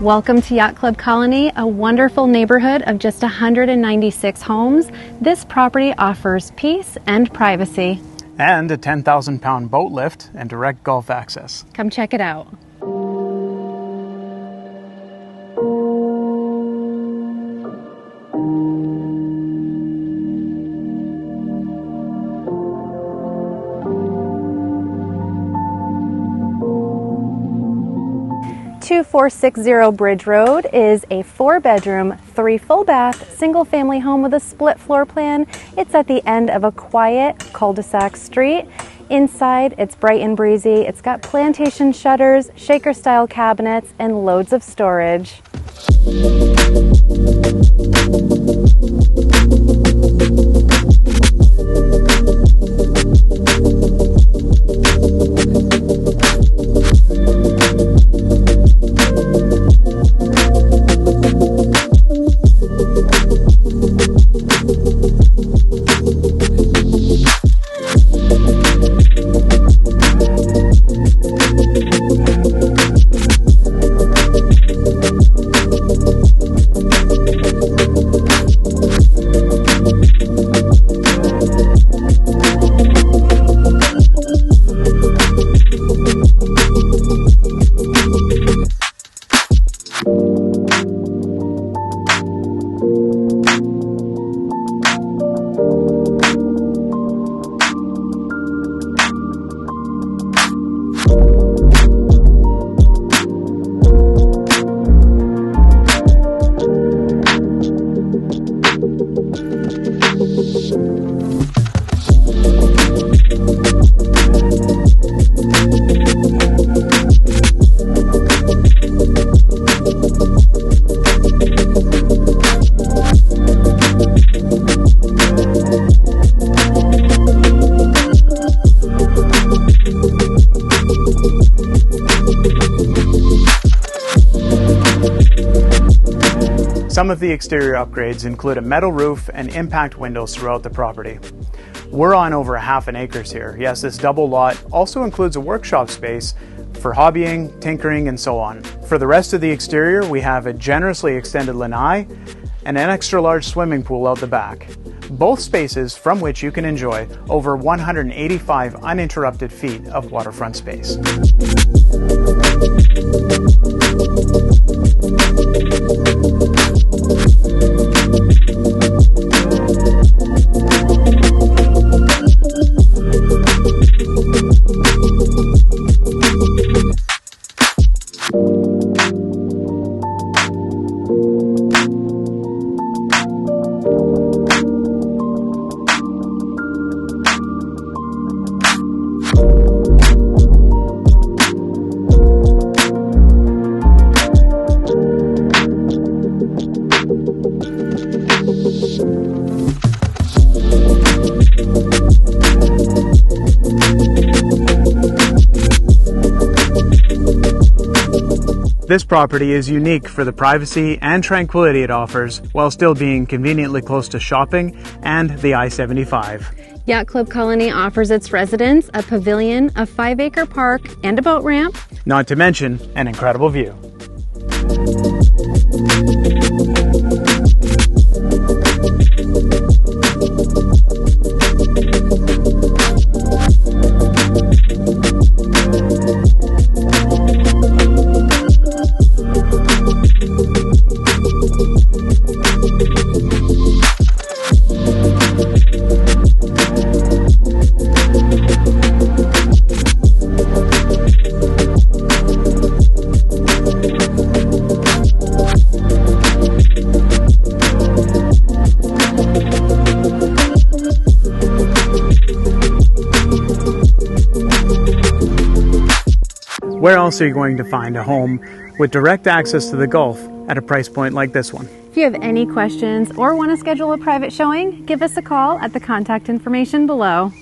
Welcome to Yacht Club Colony, a wonderful neighborhood of just 196 homes. This property offers peace and privacy. And a 10,000-pound boat lift and direct Gulf access. Come check it out. Two 460 Bridge Road is a 4-bedroom, 3 full bath, single family home with a split floor plan. It's at the end of a quiet cul-de-sac street. Inside, it's bright and breezy. It's got plantation shutters, shaker style cabinets, and loads of storage. Some of the exterior upgrades include a metal roof and impact windows throughout the property. We're on over half an acre here. Yes, this double lot also includes a workshop space for hobbying, tinkering, and so on. For the rest of the exterior, we have a generously extended lanai and an extra large swimming pool out the back. Both spaces from which you can enjoy over 185 uninterrupted feet of waterfront space. This property is unique for the privacy and tranquility it offers while still being conveniently close to shopping and the I-75. Yacht Club Colony offers its residents a pavilion, a 5-acre park, and a boat ramp. Not to mention an incredible view. Where else are you going to find a home with direct access to the Gulf at a price point like this one? If you have any questions or want to schedule a private showing, give us a call at the contact information below.